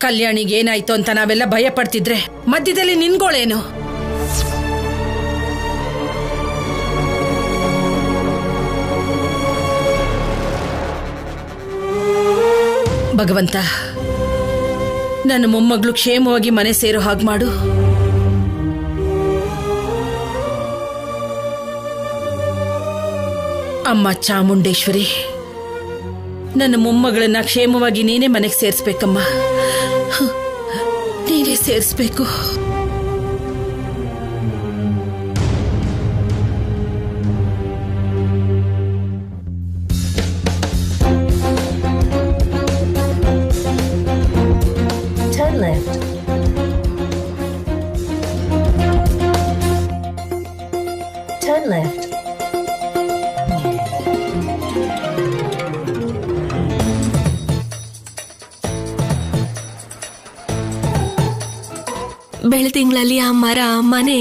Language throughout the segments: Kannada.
ಕಲ್ಯಾಣಿಗೆ ಏನಾಯ್ತು ಅಂತ ನಾವೆಲ್ಲ ಭಯ ಪಡ್ತಿದ್ರೆ ಮಧ್ಯದಲ್ಲಿ ನಿನ್ಗೋಳೇನು? ಭಗವಂತ, ನನ್ನ ಮೊಮ್ಮಗಳು ಕ್ಷೇಮವಾಗಿ ಮನೆ ಸೇರೋ ಹಾಗೆ ಮಾಡು. ಅಮ್ಮ ಚಾಮುಂಡೇಶ್ವರಿ, ನನ್ನ ಮೊಮ್ಮಗಳನ್ನ ಕ್ಷೇಮವಾಗಿ ನೀನೇ ಮನೆಗೆ ಸೇರಿಸ್ಬೇಕಮ್ಮ. ನೀನೇ ಸೇರಿಸ್ಬೇಕು. Turn left. Turn left. ಬೆಳದಿಂಗಳಲ್ಲಿ ಆ ಮರ ಮನೆ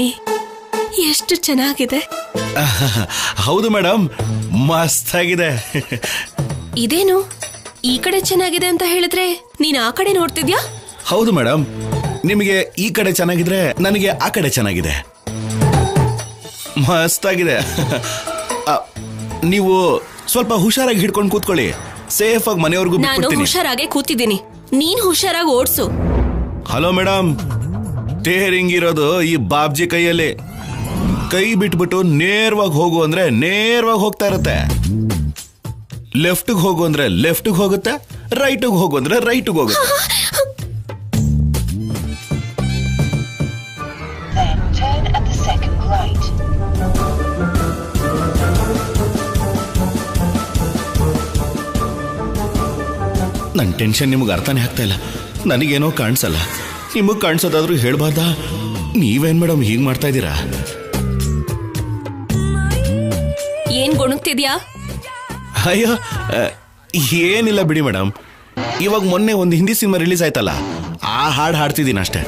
ಎಷ್ಟು ಚೆನ್ನಾಗಿದೆ. ಹೌದು ಮೇಡಮ್, ಮಸ್ತ್ ಆಗಿದೆ. ಇದೇನು ಈ ಕಡೆ ಚೆನ್ನಾಗಿದೆ ಅಂತ ಹೇಳಿದ್ರೆ ನೀನ್ ಆ ಕಡೆ ನೋಡ್ತಿದ್ಯಾ? ಹೌದು ಮೇಡಮ್, ನಿಮಗೆ ಈ ಕಡೆ ಚೆನ್ನಾಗಿದ್ರೆ ನನಗೆ ಆ ಕಡೆ ಚೆನ್ನಾಗಿದೆ. ಮಸ್ತ್ ಆಗಿದೆ. ನೀವು ಸ್ವಲ್ಪ ಹುಷಾರಾಗಿ ಹಿಡ್ಕೊಂಡು ಕೂತ್ಕೊಳ್ಳಿ, ಸೇಫ್ ಆಗಿ ಮನೆಯವರೆಗೂ ನಾನು ಬಿಟ್ಬಿಡ್ತೀನಿ. ಹುಷಾರಾಗೆ ಕೂತಿದ್ದೀನಿ, ನೀನ್ ಹುಷಾರಾಗಿ ಓಡ್ಸು. ಹಲೋ ಮೇಡಮ್, ಟೇರಿಂಗ್ ಇರೋದು ಈ ಬಾಬ್ಜಿ ಕೈಯಲ್ಲಿ. ಕೈ ಬಿಟ್ಬಿಟ್ಟು ನೇರವಾಗಿ ಹೋಗು ಅಂದ್ರೆ ನೇರವಾಗಿ ಹೋಗ್ತಾ ಇರುತ್ತೆ. ಲೆಫ್ಟ್ಗೆ ಹೋಗು ಅಂದ್ರೆ ಲೆಫ್ಟ್ಗೆ ಹೋಗುತ್ತೆ, ರೈಟ್ಗೆ ಹೋಗು ಅಂದ್ರೆ ರೈಟ್ಗೆ ಹೋಗುತ್ತೆ. Then turn at the second right. ನನ್ನ ಟೆನ್ಷನ್ ನಿಮಗೆ ಅರ್ಥನೇ ಆಗ್ತಾ ಇಲ್ಲ. ನನಗೇನೋ ಕಾಣಿಸಲ್ಲ, ನಿಮಗೆ ಕಾಣಿಸೋದಾದ್ರೂ ಹೇಳ್ಬಾರ್ದಾ? ನೀವೇನ್ ಮೇಡಮ್ ಹೀಗೆ ಮಾಡ್ತಾ ಇದ್ದೀರಾ? ಏನ್ ಗೊಣಗ್ತಿದ್ಯಾ? ಅಯ್ಯೋ ಏನಿಲ್ಲ ಬಿಡಿ ಮೇಡಮ್. ಇವಾಗ ಮೊನ್ನೆ ಒಂದು ಹಿಂದಿ ಸಿನಿಮಾ ರಿಲೀಸ್ ಆಯ್ತಲ್ಲ, ಆ ಹಾಡು ಹಾಡ್ತಿದ್ದೀನಿ ಅಷ್ಟೇ.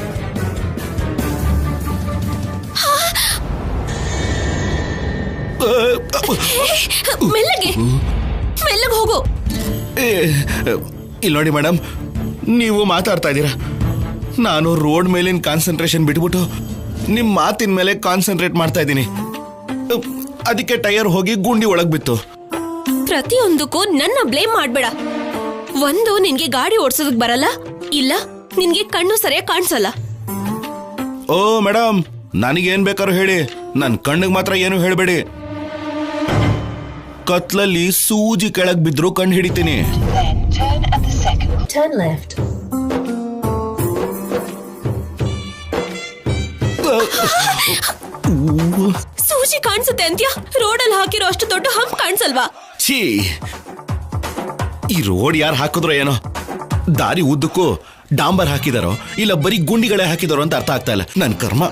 ಮೆಲ್ಲಗೆ ಮೆಲ್ಲಗೆ ಹೋಗು. ಇಲ್ಲಿ ನೋಡಿ ಮೇಡಮ್, ನೀವು ಮಾತಾಡ್ತಾ ಇದ್ದೀರಾ, ನಾನು ರೋಡ್ ಮೇಲಿನ ಕಾನ್ಸಂಟ್ರೇಷನ್ ಬಿಟ್ಬಿಟ್ಟು ನಿಮ್ಮ ಮಾತಿನ ಮೇಲೆ ಕಾನ್ಸಂಟ್ರೇಟ್ ಮಾಡ್ತಾ ಇದ್ದೀನಿ. ಅದಕ್ಕೆ ಟೈರ್ ಹೋಗಿ ಗುಂಡಿ ಒಳಗ್ ಬಿತ್ತು. ಪ್ರತಿಯೊಂದಕ್ಕೂ ನನ್ನ ಬ್ಲೇಮ್ ಮಾಡ್ಬೇಡ. ಒಂದು, ನಿನ್ಗೆ ಗಾಡಿ ಓಡಿಸೋದಕ್ ಬರಲ್ಲ, ಇಲ್ಲ ನಿನ್ಗೆ ಕಣ್ಣು ಸರಿಯಾಗಿ ಕಾಣಿಸಲ್ಲ. ಓ ಮೇಡಮ್, ನನಗೇನ್ ಬೇಕಾದ್ರೂ ಹೇಳಿ, ನನ್ನ ಕಣ್ಣಿಗೆ ಮಾತ್ರ ಏನು ಹೇಳಬೇಡಿ. ಕತ್ಲಲ್ಲಿ ಸೂಜಿ ಕೆಳಗ್ ಬಿದ್ರು ಕಣ್ಣು ಹಿಡಿತೀನಿ. Then turn at the second. Turn left. ಸೂಜಿ ಕಾಣಿಸುತ್ತೆ ಅಂತ್ಯ? ರೋಡಲ್ಲಿ ಹಾಕಿರೋ ಅಷ್ಟು ದೊಡ್ಡ ಹಂಪ್ ಕಾಣಿಸಲ್ವಾ? ಛೀ, ಈ ರೋಡ್ ಯಾರು ಹಾಕಿದ್ರೋ ಏನೋ. ದಾರಿ ಉದ್ದಕ್ಕೂ ಡಾಂಬರ್ ಹಾಕಿದಾರೋ ಇಲ್ಲ ಬರೀ ಗುಂಡಿಗಳೇ ಹಾಕಿದಾರೋ ಅಂತ ಅರ್ಥ ಆಗ್ತಾ ಇಲ್ಲ. ನನ್ನ ಕರ್ಮ.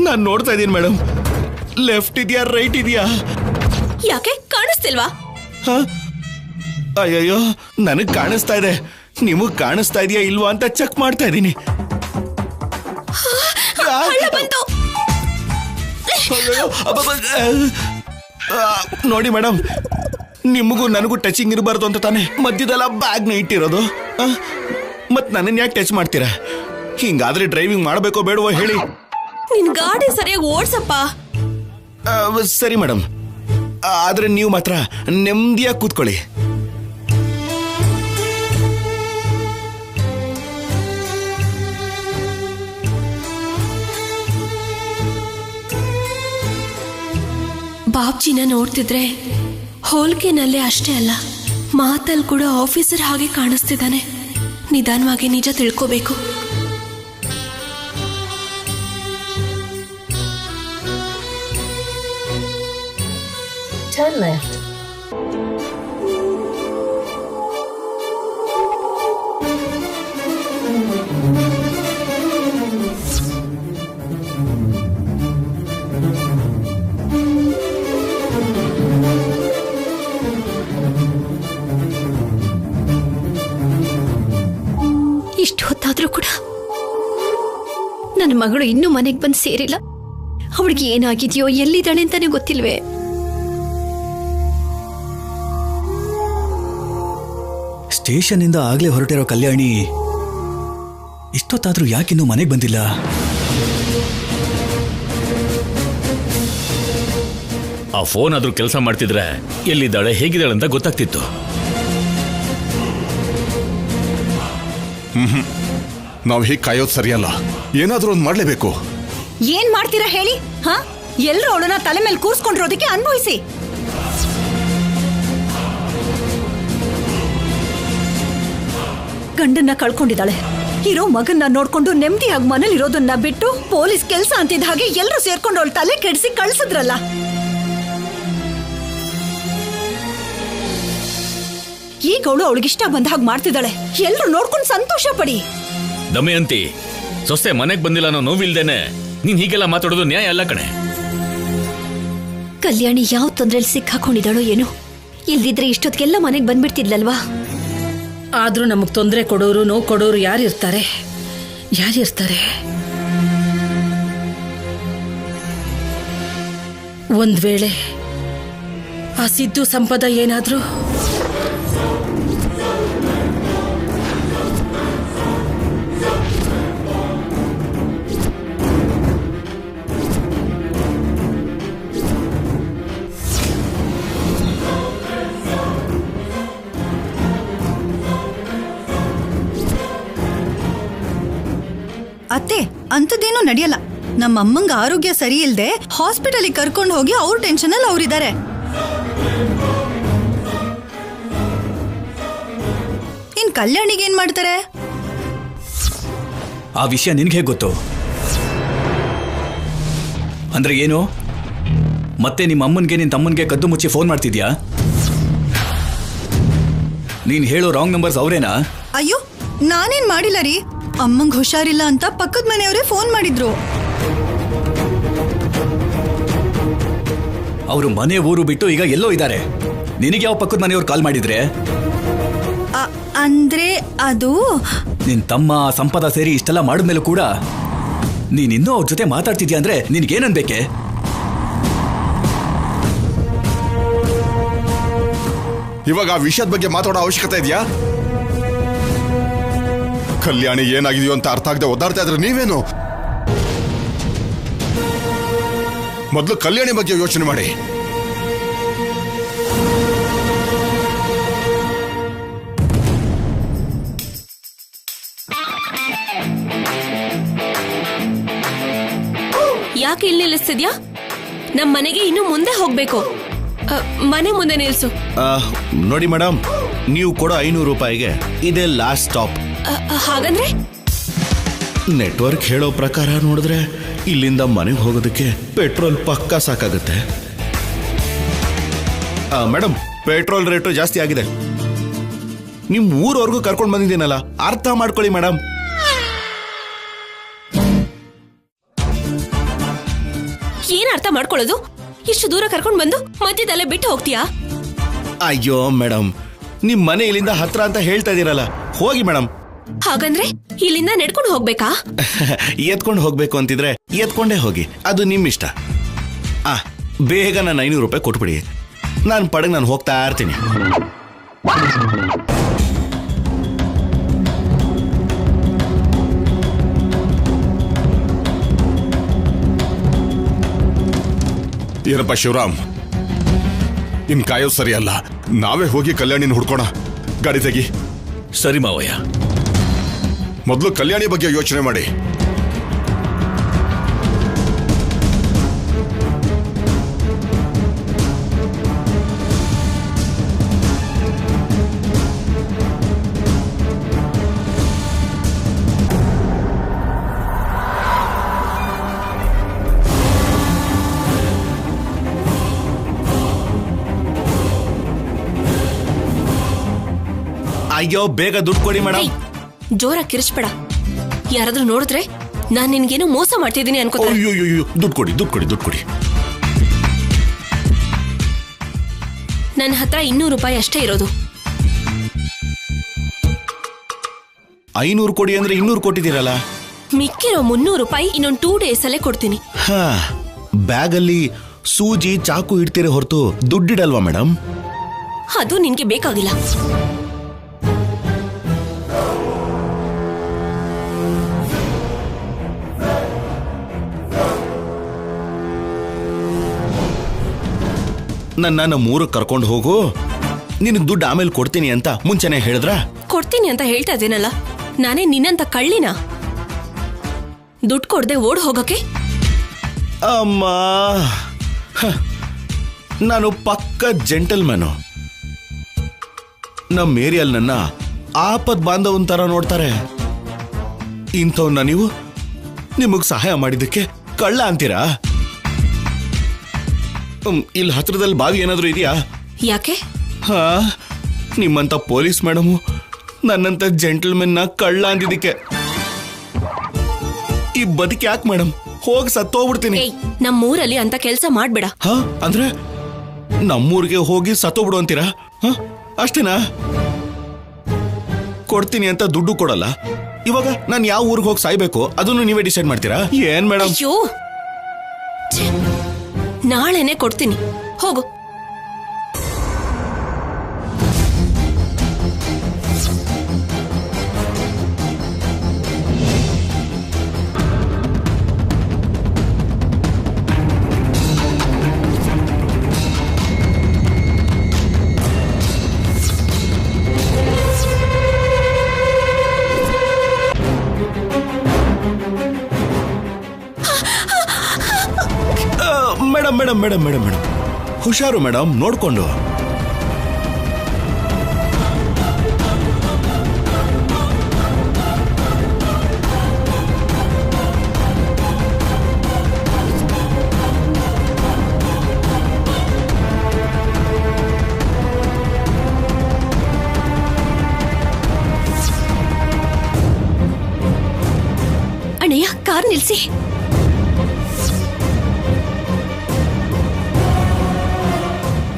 ನಾನು ನೋಡ್ತಾ ಇದ್ದೀನಿ ಮೇಡಮ್, ಲೆಫ್ಟ್ ಇದೆಯಾ ರೈಟ್ ಇದೆಯಾ? ಯಾಕೆ ಕಾಣಿಸ್ತಿಲ್ವಾ? ಅಯ್ಯಯ್ಯೋ, ನನಗ್ ಕಾಣಿಸ್ತಾ ಇದೆ, ನಿಮಗ್ ಕಾಣಿಸ್ತಾ ಇದೆಯಾ ಇಲ್ವಾ ಅಂತ ಚೆಕ್ ಮಾಡ್ತಾ ಇದ್ದೀನಿ. ನೋಡಿ ಮೇಡಮ್, ನಿಮಗೂ ನನಗೂ ಟಚಿಂಗ್ ಇರಬಾರ್ದು ಅಂತ ತಾನೆ ಮಧ್ಯದಲ್ಲ ಬ್ಯಾಗ್ನ ಇಟ್ಟಿರೋದು. ಮತ್ ನನ್ನನ್ನು ಯಾಕೆ ಟಚ್ ಮಾಡ್ತೀರಾ? ಹಿಂಗಾದ್ರೆ ಡ್ರೈವಿಂಗ್ ಮಾಡಬೇಕೋ ಬೇಡವೋ ಹೇಳಿ. ನಿನ್ ಗಾಡಿ ಸರಿಯಾಗಿ ಓಡ್ಸಪ್ಪ. ಸರಿ ಮೇಡಮ್, ಆದ್ರೆ ನೀವು ಮಾತ್ರ ನೆಮ್ಮದಿಯಾಗಿ ಕೂತ್ಕೊಳ್ಳಿ. ಬಾಬ್ಜಿನ ನೋಡ್ತಿದ್ರೆ ಹೋಲ್ಕೆನಲ್ಲೇ ಅಷ್ಟೇ ಅಲ್ಲ, ಮಾತಲ್ಲಿ ಕೂಡ ಆಫೀಸರ್ ಹಾಗೆ ಕಾಣಿಸ್ತಿದ್ದಾನೆ. ನಿಧಾನವಾಗಿ ನಿಜ ತಿಳ್ಕೋಬೇಕು. Turn left. ಇಷ್ಟು ಹೊತ್ತಾದ್ರೂ ಕೂಡ ನನ್ನ ಮಗಳು ಇನ್ನೂ ಮನೆಗೆ ಬಂದು ಸೇರಿಲ್ಲ. ಅವಳಿಗೆ ಏನಾಗಿದೆಯೋ ಎಲ್ಲಿದ್ದಾಳೆ ಅಂತಾನೆ ಗೊತ್ತಿಲ್ವೇ. ಸ್ಟೇಷನ್ ಇಂದ ಆಗ್ಲೇ ಹೊರಟಿರೋ ಕಲ್ಯಾಣಿ ಇಷ್ಟೊತ್ತಾದ್ರೂ ಯಾಕಿನ್ನೂ ಮನೆಗೆ ಬಂದಿಲ್ಲ? ಆ ಫೋನ್ ಆದ್ರೂ ಕೆಲಸ ಮಾಡ್ತಿದ್ರೆ ಎಲ್ಲಿದ್ದಾಳೆ ಹೇಗಿದ್ದಾಳೆ ಅಂತ ಗೊತ್ತಾಗ್ತಿತ್ತು. ನಾವು ಹೀಗೆ ಕಾಯೋದು ಸರಿಯಲ್ಲ, ಏನಾದ್ರೂ ಒಂದು ಮಾಡ್ಲೇಬೇಕು. ಏನ್ ಮಾಡ್ತೀರಾ ಹೇಳಿ? ಹಾ, ಎಲ್ರು ಅವಳನ್ನ ತಲೆ ಮೇಲೆ ಕೂರ್ಸ್ಕೊಂಡಿರೋದಕ್ಕೆ ಅನುಭವಿಸಿ. ಗಂಡನ್ನ ಕಳ್ಕೊಂಡಿದ್ದಾಳೆ, ಇರೋ ಮಗನ್ನ ನೋಡ್ಕೊಂಡು ನೆಮ್ಮದಿಯಾಗಿ ಮನೇಲಿರೋದನ್ನ ಬಿಟ್ಟು ಪೊಲೀಸ್ ಕೆಲ್ಸ ಅಂತಿದ್ದ ಹಾಗೆ ಎಲ್ರು ಸೇರ್ಕೊಂಡು ಅವಳ ತಲೆ ಕೆಡಿಸಿ ಕಳ್ಸಿದ್ರಲ್ಲ. ಈಗ ಅವಳು ಅವಳಿಗಿಷ್ಟ ಬಂದ ಹಾಗೆ ಮಾಡ್ತಿದ್ದಾಳೆ. ಎಲ್ರು ನೋಡ್ಕೊಂಡು ಸಂತೋಷ ಪಡಿ. ದಮಯಂತಿ, ಸೊಸೆ ಮನೆಗ್ ಬಂದಿಲ್ಲ ಅನ್ನೋ ನೋವಿಲ್ದೇನೆ ನೀನ್ ಹೀಗೆಲ್ಲ ಮಾತಾಡೋದು ನ್ಯಾಯ ಅಲ್ಲ ಕಣೆ. ಕಲ್ಯಾಣಿ ಯಾವ ತೊಂದ್ರೆಯಲ್ಲಿ ಸಿಕ್ಕಾಕೊಂಡಿದ್ದಾಳೋ ಏನೋ, ಇಲ್ದಿದ್ರೆ ಇಷ್ಟೊತ್ತಿಗೆಲ್ಲ ಮನೆಗೆ ಬಂದ್ಬಿಡ್ತಿದ್ಲಲ್ವಾ. ಆದ್ರೂ ನಮಗ್ ತೊಂದರೆ ಕೊಡೋರು ನೋವು ಕೊಡೋರು ಯಾರಿರ್ತಾರೆ? ಒಂದ್ ವೇಳೆ ಆ ಸಿದ್ದು ಸಂಪದ ಏನಾದ್ರೂ ಅತ್ತೆ, ಅಂಥದ್ದೇನೂ ನಡೆಯಲ್ಲ. ನಮ್ಮ ಅಮ್ಮಂಗ ಆರೋಗ್ಯ ಸರಿ ಇಲ್ದೆ ಹಾಸ್ಪಿಟಲಿಗೆ ಕರ್ಕೊಂಡು ಹೋಗಿ ಅವ್ರ ಟೆನ್ಷನ್ ಅಲ್ಲಿ ಅವ್ರಿದ್ದಾರೆ. ಇನ್ ಕಲ್ಯಾಣಿಗೆ ಏನ್ ಮಾಡ್ತಾರೆ? ಆ ವಿಷಯ ನಿನ್ಗೆ ಹೇಗೆ ಗೊತ್ತು? ಅಂದ್ರೆ ಏನು? ಮತ್ತೆ ನಿಮ್ಮ ಅಮ್ಮನ್ಗೆ ನಿನ್ ತಮ್ಮನ್ಗೆ ಕದ್ದು ಮುಚ್ಚಿ ಫೋನ್ ಮಾಡ್ತಿದ್ಯಾ? ನೀನ್ ಹೇಳೋ ರಾಂಗ್ ನಂಬರ್ಸ್ ಅವರೇನಾ? ಅಯ್ಯೋ, ನಾನೇನ್ ಮಾಡಿಲ್ಲ ರೀ. ಅಮ್ಮಂಗ್ ಹುಷಾರಿಲ್ಲ ಅಂತ ಪಕ್ಕದ ಮನೆಯವರೇ ಫೋನ್ ಮಾಡಿದ್ರು. ಅವರು ಮನೆ ಊರು ಬಿಟ್ಟು ಈಗ ಎಲ್ಲೋ ಇದ್ದಾರೆ. ನಿನಗೆ ಯಾವ ಪಕ್ಕದ ಮನೆಯವ್ರು ಕಾಲ್ ಮಾಡಿದ್ರೆ? ಅಂದ್ರೆ ಅದು ನಿನ್ ತಮ್ಮ ಸಂಪದ ಸೇರಿ ಇಷ್ಟೆಲ್ಲ ಮಾಡಿದ್ಮೇಲೂ ಕೂಡ ನೀನಿನ್ನೂ ಅವ್ರ ಜೊತೆ ಮಾತಾಡ್ತಿದ್ಯಾ ಅಂದ್ರೆ ನಿನ್ಗೇನನ್ಬೇಕೆ? ಇವಾಗ ಆ ವಿಷಯದ ಬಗ್ಗೆ ಮಾತಾಡೋ ಅವಶ್ಯಕತೆ ಇದೆಯಾ? ಕಲ್ಯಾಣಿ ಏನಾಗಿದೆಯೋ ಅಂತ ಅರ್ಥ ಆಗದೆ ಒದ್ದಾಡ್ತಾ ಇದ್ರೆ ನೀವೇನು? ಮೊದಲು ಕಲ್ಯಾಣಿ ಬಗ್ಗೆ ಯೋಚನೆ ಮಾಡಿ. ಯಾಕೆ ಇಲ್ಲಿ ನಿಲ್ಲಿಸ್ತಿದ್ಯಾ? ನಮ್ ಮನೆಗೆ ಇನ್ನು ಮುಂದೆ ಹೋಗ್ಬೇಕು. ಮನೆ ಮುಂದೆ ನಿಲ್ಸು. ನೋಡಿ ಮೇಡಮ್, ನೀವು ಕೊಡೋ 500 ರೂಪಾಯಿಗೆ ಇದೇ ಲಾಸ್ಟ್ ಸ್ಟಾಪ್. ಹಾಗಂದ್ರೆ ನೆಟ್ವರ್ಕ್ ಹೇಳೋ ಪ್ರಕಾರ ನೋಡಿದ್ರೆ ಇಲ್ಲಿಂದ ಮನೆಗೆ ಹೋಗೋದಕ್ಕೆ ಪೆಟ್ರೋಲ್ ಪಕ್ಕಾ ಸಾಕಾಗುತ್ತೆ. ಮೇಡಮ್, ಪೆಟ್ರೋಲ್ ರೇಟು ಜಾಸ್ತಿ ಆಗಿದೆ. ನಿಮ್ ಊರವರೆಗೂ ಕರ್ಕೊಂಡು ಬಂದಿದ್ದೀನಲ್ಲ, ಅರ್ಥ ಮಾಡ್ಕೊಳ್ಳಿ ಮೇಡಮ್. ಏನ್ ಅರ್ಥ ಮಾಡ್ಕೊಳ್ಳೋದು? ಇಷ್ಟು ದೂರ ಕರ್ಕೊಂಡು ಬಂದು ಮಧ್ಯದಲ್ಲೇ ಬಿಟ್ಟು ಹೋಗ್ತೀಯಾ? ಅಯ್ಯೋ ಮೇಡಮ್, ನಿಮ್ ಮನೆ ಇಲ್ಲಿಂದ ಹತ್ರ ಅಂತ ಹೇಳ್ತಾ ಇದೀರಲ್ಲ, ಹೋಗಿ ಮೇಡಮ್. ಹಾಗಂದ್ರೆ ಇಲ್ಲಿಂದ ನಡ್ಕೊಂಡು ಹೋಗ್ಬೇಕಾ? ಎತ್ಕೊಂಡು ಹೋಗ್ಬೇಕು ಅಂತಿದ್ರೆ ಎತ್ಕೊಂಡೇ ಹೋಗಿ, ಅದು ನಿಮ್ ಇಷ್ಟ. ಬೇಗ ನಾನು 500 ರೂಪಾಯಿ ಕೊಟ್ಬಿಡಿ, ನಾನು ಪಡೆಗೆ ನಾನು ಹೋಗ್ತಾ ಇರ್ತೀನಿ. ಏನಪ್ಪ ಶಿವರಾಮ್, ಇನ್ ಕಾಯೋದು ಸರಿಯಲ್ಲ. ನಾವೇ ಹೋಗಿ ಕಲ್ಯಾಣಿನ ಹುಡ್ಕೋಣ. ಗಾಡಿ ತೆಗಿ. ಸರಿ ಮಾವಯ್ಯ. ಮೊದಲು ಕಲ್ಯಾಣಿ ಬಗ್ಗೆ ಯೋಚನೆ ಮಾಡಿ. ಅಯ್ಯೋ, ಬೇಗ ದುಡ್ಡು ಕೊಡಿ ಮೇಡಮ್. ಜೋರಾಗಿ ಕಿರಿಸ್ಬೇಡ. ಯಾರಾದ್ರೂ ನೋಡಿದ್ರೆ ನಾನ್ ನಿನ್ಗೇನೋ ಮೋಸ ಮಾಡ್ತಿದ್ದೀನಿ ಅನ್ಕೋತಾರೆ. ಅಯ್ಯೋ, ದುಡ್ಡು ಕೊಡಿ, ದುಡ್ಡು ಕೊಡಿ, ದುಡ್ಡು ಕೊಡಿ. ನನ್ನ ಹತ್ರ 200 ರೂಪಾಯಿ ಅಷ್ಟೇ ಇರೋದು. 500 ಕೊಡಿ ಅಂದ್ರೆ 200 ಕೊಟ್ಟಿದ್ದೀರಲ್ಲ. ಮಿಕ್ಕಿರೋ 300 ರೂಪಾಯಿ ಇನ್ನೊಂದು 2 ಡೇಸ್ ಅಲ್ಲೇ ಕೊಡ್ತೀನಿ. ಬ್ಯಾಗಲ್ಲಿ ಸೂಜಿ ಚಾಕು ಇಡ್ತೀರ ಹೊರತು ದುಡ್ಡಿಡಲ್ವಾ ಮೇಡಮ್? ಅದು ನಿನ್ಗೆ ಬೇಕಾಗಿಲ್ಲ. ನನ್ನ ಮೂರಕ್ಕೆ ಕರ್ಕೊಂಡು ಹೋಗು, ನಿನಗೆ ದುಡ್ಡು ಆಮೇಲೆ ಕೊಡ್ತೀನಿ ಅಂತ ಮುಂಚೆನೆ ಹೇಳಿದ್ರ? ಕೊಡ್ತೀನಿ ಅಂತ ಹೇಳ್ತಾ ಇದ್ದೀನಲ್ಲ, ನಾನೇ ನಿನ್ನಂತ ಕಳ್ಳಿನ ದುಡ್ಡು ಕೊಡದೆ ಓಡ್ ಹೋಗಕ್ಕೆ? ಅಮ್ಮ, ನಾನು ಪಕ್ಕ ಜೆಂಟಲ್ಮ್ಯಾನು. ನಮ್ಮ ಏರಿಯಲ್ಲಿ ನನ್ನ ಆಪತ್ ಬಾಂಧವನ್ ತರ ನೋಡ್ತಾರೆ. ಇಂಥವ್ನ ನೀವು ನಿಮಗ್ ಸಹಾಯ ಮಾಡಿದ್ದಕ್ಕೆ ಕಳ್ಳ ಅಂತೀರಾ? ಇಲ್ಲಿ ಹತ್ರದಲ್ಲಿ ಬಾವಿ ಏನಾದ್ರೂ ಇದೆಯಾ? ಯಾಕೆ? ಹಾ, ನಿಮ್ಮಂತ ಪೊಲೀಸ್ ಮೇಡಮು ನನ್ನಂತ ಜೆಂಟಲ್ಮೆನ್ನ ಕಳ್ಳ ಅಂದಿದ್ದಕ್ಕೆ ಈ ಬದುಕಿ ಯಾಕೆ ಮೇಡಮ್? ಹೋಗಿ ಸತ್ತೋಗ್ಬಿಡ್ತೀನಿ. ನಮ್ಮೂರಲ್ಲಿ ಅಂತ ಕೆಲ್ಸ ಮಾಡ್ಬೇಡ. ಹಾ, ಅಂದ್ರೆ ನಮ್ಮೂರಿಗೆ ಹೋಗಿ ಸತ್ತೋಗ್ಬಿಡು ಅಂತೀರಾ? ಅಷ್ಟೇನಾ? ಕೊಡ್ತೀನಿ ಅಂತ ದುಡ್ಡು ಕೊಡಲ್ಲ. ಇವಾಗ ನಾನು ಯಾವ ಊರಿಗೆ ಹೋಗಿ ಸಾಯ್ಬೇಕು ಅದನ್ನು ನೀವೇ ಡಿಸೈಡ್ ಮಾಡ್ತೀರಾ? ಏನ್ ಮೇಡಮ್? ಅಯ್ಯೋ, ನಾಳೆನೆ ಕೊಡ್ತೀನಿ, ಹೋಗು. Madam madam madam madam madam ಹುಷಾರು ಮೇಡಮ್, ನೋಡ್ಕೊಂಡು. ಅಣ್ಣಯ್ಯ, ಕಾರ್ ನಿಲ್ಸಿ.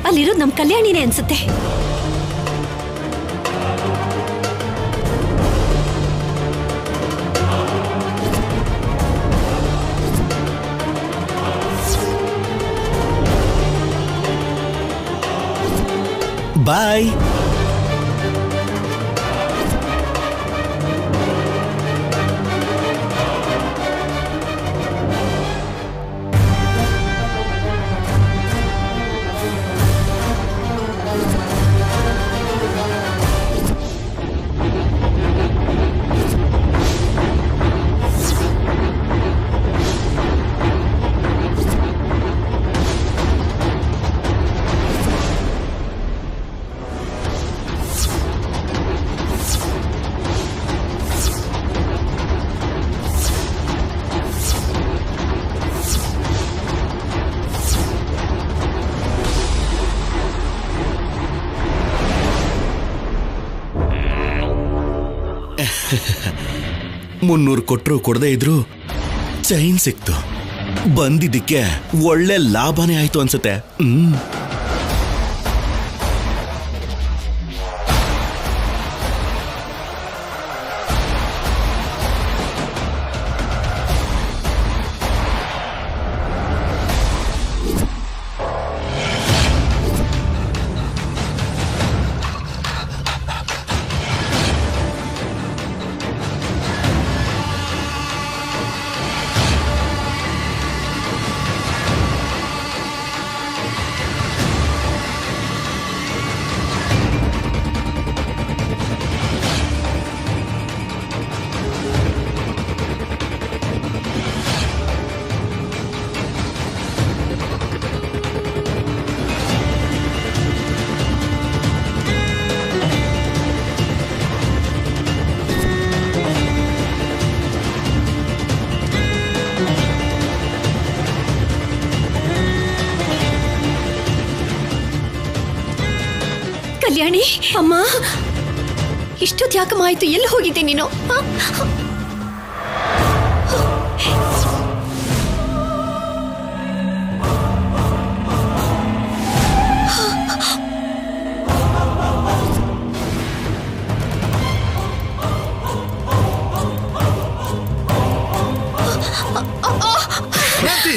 ಅಲ್ಲಿರೋದು ನಮ್ ಕಲ್ಯಾಣಿನೇ ಅನ್ಸುತ್ತೆ. ಬಾಯ್. $300 ಕೊಟ್ರು ಕೊಡದೇ ಇದ್ರು ಚೈನ್ ಸಿಕ್ತು. ಬಂದಿದ್ದಕ್ಕೆ ಒಳ್ಳೆ ಲಾಭನೇ ಆಯ್ತು ಅನ್ಸುತ್ತೆ. ಕಲ್ಯಾಣಿ, ಅಮ್ಮ, ಇಷ್ಟೊತ್ತು ಯಾಕಮ್ಮ ಆಯ್ತು? ಎಲ್ಲಿ ಹೋಗಿದ್ದೆ ನೀನು?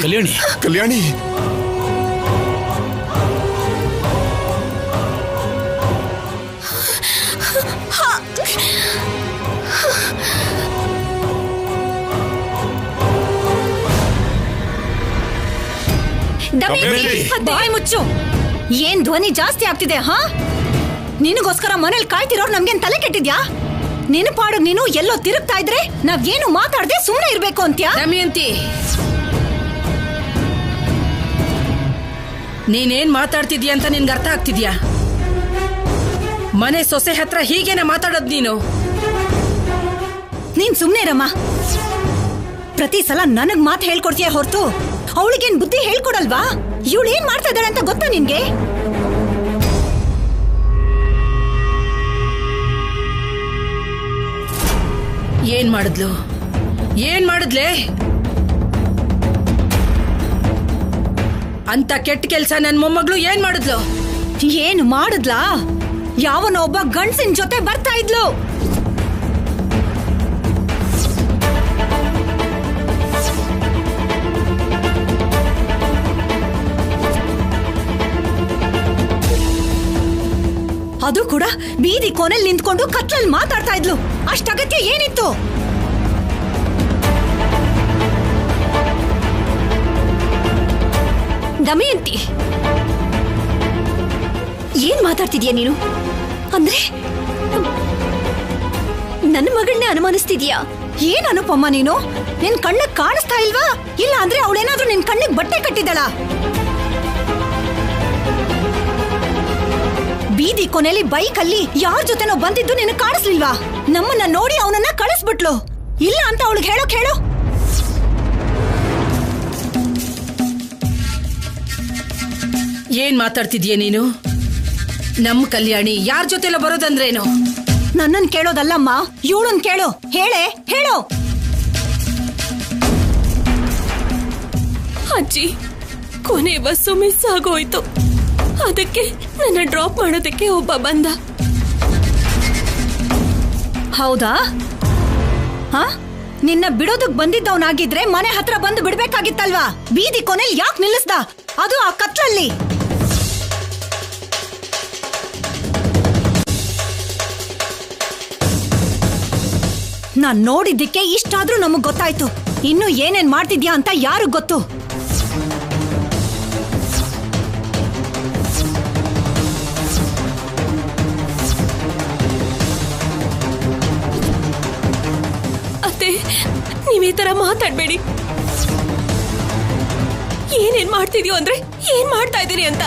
ಕಲ್ಯಾಣಿ ಕಲ್ಯಾಣಿ ಬಾಯ್ ಮುಚ್ಚು. ಏನ್ ಧ್ವನಿ ಜಾಸ್ತಿ ಆಗ್ತಿದೆ ಹಾ? ನಿನಗೋಸ್ಕರ ಮನೇಲಿ ಕಾಯ್ತಿರೋರು ನಮ್ಗೇನ್ ತಲೆ ಕೆಟ್ಟಿದ್ಯಾ? ನಿನ್ನ ಪಾಡು ನೀನು ಎಲ್ಲೋ ತಿರುಗ್ತಾ ಇದ್ರೆ ನಾವ್ ಏನು ಮಾತಾಡದೆ ಸುಮ್ಮನೆ ಇರ್ಬೇಕು ಅಂತ್ಯಾ? ದಮಯಂತಿ, ನೀನೇನ್ ಮಾತಾಡ್ತಿದ್ಯಾ ಅಂತ ನಿನ್ಗೆ ಅರ್ಥ ಆಗ್ತಿದ್ಯಾ? ಮನೆ ಸೊಸೆ ಹತ್ರ ಹೀಗೇನೆ ಮಾತಾಡೋದ್ ನೀನು? ನೀನ್ ಸುಮ್ನೆ ರಮ್ಮ. ಪ್ರತಿ ಸಲ ನನಗ್ ಮಾತು ಹೇಳ್ಕೊಡ್ತೀಯ ಹೊರತು ಅವಳಿಗೇನ್ ಬುದ್ಧಿ ಹೇಳ್ಕೊಡಲ್ವಾ? ಇವಳು ಏನ್ ಮಾಡ್ತಾ ಇದ್ದಾಳೆ ಅಂತ ಗೊತ್ತಾ ನಿನ್ಗೆ? ಏನ್ ಮಾಡಿದ್ಲೆ? ಅಂತ ಕೆಟ್ಟ ಕೆಲ್ಸ ನನ್ ಮೊಮ್ಮಗಳು ಏನ್ ಮಾಡಿದ್ಲು? ಏನ್ ಮಾಡಿದ್ಲಾ? ಯಾವನೋ ಒಬ್ಬ ಗಂಡಸಿನ ಜೊತೆ ಬರ್ತಾ ಇದ್ಲು. ಅದು ಕೂಡ ಬೀದಿ ಕೋಣೆಲ್ ನಿಂತ್ಕೊಂಡು ಕತ್ಲಲ್ಲಿ ಮಾತಾಡ್ತಾ ಇದ್ಲು. ಅಷ್ಟಗತ್ಯ ಏನಿತ್ತು? ದಮಯಂತಿ, ಏನ್ ಮಾತಾಡ್ತಿದ್ಯಾ ನೀನು? ಅಂದ್ರೆ ನನ್ನ ಮಗಳನ್ನೇ ಅನುಮಾನಿಸ್ತಿದ್ಯಾ? ಏನ್ ಅನುಪಮ್ಮ ನೀನು? ನಿನ್ ಕಣ್ಣಿಗೆ ಕಾಣಿಸ್ತಾ ಇಲ್ವಾ? ಇಲ್ಲ ಅಂದ್ರೆ ಅವಳೇನಾದ್ರೂ ನಿನ್ ಕಣ್ಣಿಗೆ ಬಟ್ಟೆ ಕಟ್ಟಿದಳ? ಬೀದಿ ಕೊನೆಯಲ್ಲಿ ಬೈಕಲ್ಲಿ ಯಾರ ಜೊತೆನೋ ಬಂದಿದ್ದು ನಿನಗೆ ಕಾಣಿಸ್ಲಿಲ್ವಾ? ನಮ್ಮನ್ನ ನೋಡಿ ಅವನನ್ನ ಕಳಿಸ್ಬಿಟ್ಲು. ಇಲ್ಲ ಅಂತ ಅವಳಿಗೆ ಹೇಳು. ಏನ್ ಮಾತಾಡ್ತಿದ್ಯಾ ನೀನು? ನಮ್ ಕಲ್ಯಾಣಿ ಯಾರ ಜೊತೆಲ್ಲ ಬರೋದಂದ್ರೇನು? ನನ್ನನ್ ಕೇಳೋದಲ್ಲಮ್ಮ, ಇವಳನ್ ಕೇಳು. ಹೇಳು. ಅಜ್ಜಿ, ಕೊನೆ ಬಸ್ಸು ಮಿಸ್ ಆಗೋಯ್ತು. ಅದಕ್ಕೆ ನನ್ನ ಡ್ರಾಪ್ ಮಾಡೋದಕ್ಕೆ ಒಬ್ಬ ಬಂದ. ಹೌದಾ? ನಿನ್ನ ಬಿಡೋದಕ್ ಬಂದಿದ್ದವನಾಗಿದ್ರೆ ಮನೆ ಹತ್ರ ಬಂದು ಬಿಡ್ಬೇಕಾಗಿತ್ತಲ್ವಾ? ಬೀದಿ ಕೊನೆಯಲ್ಲಿ ಯಾಕೆ ನಿಲ್ಲಿಸ್ದ? ಅದು ಆ ಕತ್ಲಲ್ಲಿ. ನಾನ್ ನೋಡಿದ್ದಕ್ಕೆ ಇಷ್ಟಾದ್ರೂ ನಮಗ್ ಗೊತ್ತಾಯ್ತು. ಇನ್ನು ಏನೇನ್ ಮಾಡ್ತಿದ್ಯಾ ಅಂತ ಯಾರು ಗೊತ್ತು? ಅತ್ತೆ, ನೀವ್ ಈ ತರ ಮಾತಾಡ್ಬೇಡಿ. ಏನೇನ್ ಮಾಡ್ತಿದ್ಯೋ ಅಂದ್ರೆ ಏನ್ ಮಾಡ್ತಾ ಇದೀನಿ ಅಂತ.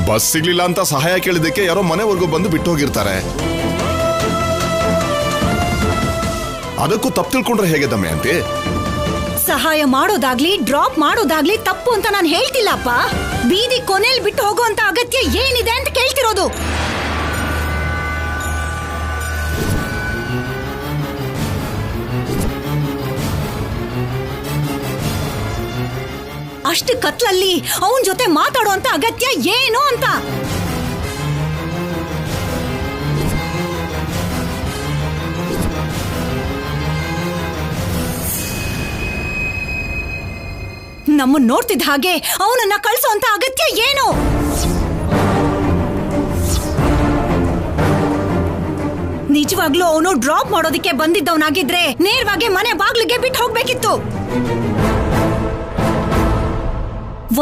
ಬಸ್ ಸಿಗ್ಲಿಲ್ಲ ಅಂತ ಸಹಾಯ ಕೇಳಿದಕ್ಕೆ ಯಾರೋ ಮನೆವರೆಗೂ ಬಂದು ಬಿಟ್ಟು ಹೋಗಿರ್ತಾರೆ. ಅದಕ್ಕೂ ತಪ್ಪು ತಿಳ್ಕೊಂಡ್ರೆ ಹೇಗೆ ದಮಯಂತಿ? ಸಹಾಯ ಮಾಡೋದಾಗ್ಲಿ ಡ್ರಾಪ್ ಮಾಡೋದಾಗ್ಲಿ ತಪ್ಪು ಅಂತ ನಾನು ಹೇಳ್ತಿಲ್ಲಪ್ಪ. ಬೀದಿ ಕೊನೆಯಲ್ಲಿ ಬಿಟ್ಟು ಹೋಗುವಂತ ಅಗತ್ಯ ಏನಿದೆ ಅಂತ ಕೇಳ್ತಿರೋದು. ಅಷ್ಟು ಕತ್ಲಲ್ಲಿ ಅವನ್ ಜೊತೆ ಮಾತಾಡುವಂತ ಅಗತ್ಯ ಏನು ಅಂತ. ನಮ್ಮನ್ನ ನೋಡ್ತಿದ್ದ ಹಾಗೆ ಅವನನ್ನ ಕಳ್ಸೋಂತ ಅಗತ್ಯ ಏನು? ನಿಜವಾಗ್ಲೂ ಅವನು ಡ್ರಾಪ್ ಮಾಡೋದಕ್ಕೆ ಬಂದಿದ್ದವನಾಗಿದ್ರೆ ನೇರವಾಗಿ ಮನೆ ಬಾಗ್ಲಿಗೆ ಬಿಟ್ಟು ಹೋಗ್ಬೇಕಿತ್ತು.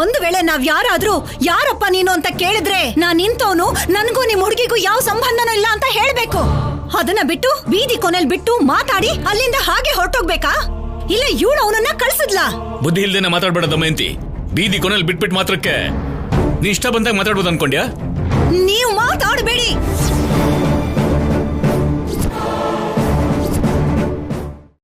ಒಂದು ವೇಳೆ ನಾವ್ ಯಾರಾದ್ರೂ ಯಾರಪ್ಪ ನೀನು ಅಂತ ಕೇಳಿದ್ರೆ ನಾನ್ ನಿಂತವನು ನನಗೂ ನಿಮ್ ಹುಡುಗಿಗೂ ಯಾವ ಸಂಬಂಧನೂ ಇಲ್ಲ ಅಂತ ಹೇಳ್ಬೇಕು. ಅದನ್ನ ಬಿಟ್ಟು ಬೀದಿ ಕೊನೆಯಲ್ಲಿ ಬಿಟ್ಟು ಮಾತಾಡಿ ಅಲ್ಲಿಂದ ಹಾಗೆ ಹೊರಟೋಗ್ಬೇಕಾ? ಇಲ್ಲ ಇವಳು ಅವನನ್ನ ಕಳ್ಸಿದ್ಲಾ? ಬುದ್ಧಿ ಇಲ್ದೇನೆ ಮಾತಾಡ್ಬೇಡ ದಮಯಂತಿ. ಬೀದಿ ಕೊನೆಯಲ್ಲಿ ಬಿಟ್ಬಿಟ್ಟು ಮಾತ್ರಕ್ಕೆ ನೀ ಇಷ್ಟ ಬಂದಾಗ ಮಾತಾಡ್ಬೋದು ಅನ್ಕೊಂಡ್ಯಾ? ನೀವು ಮಾತಾಡಬೇಡಿ.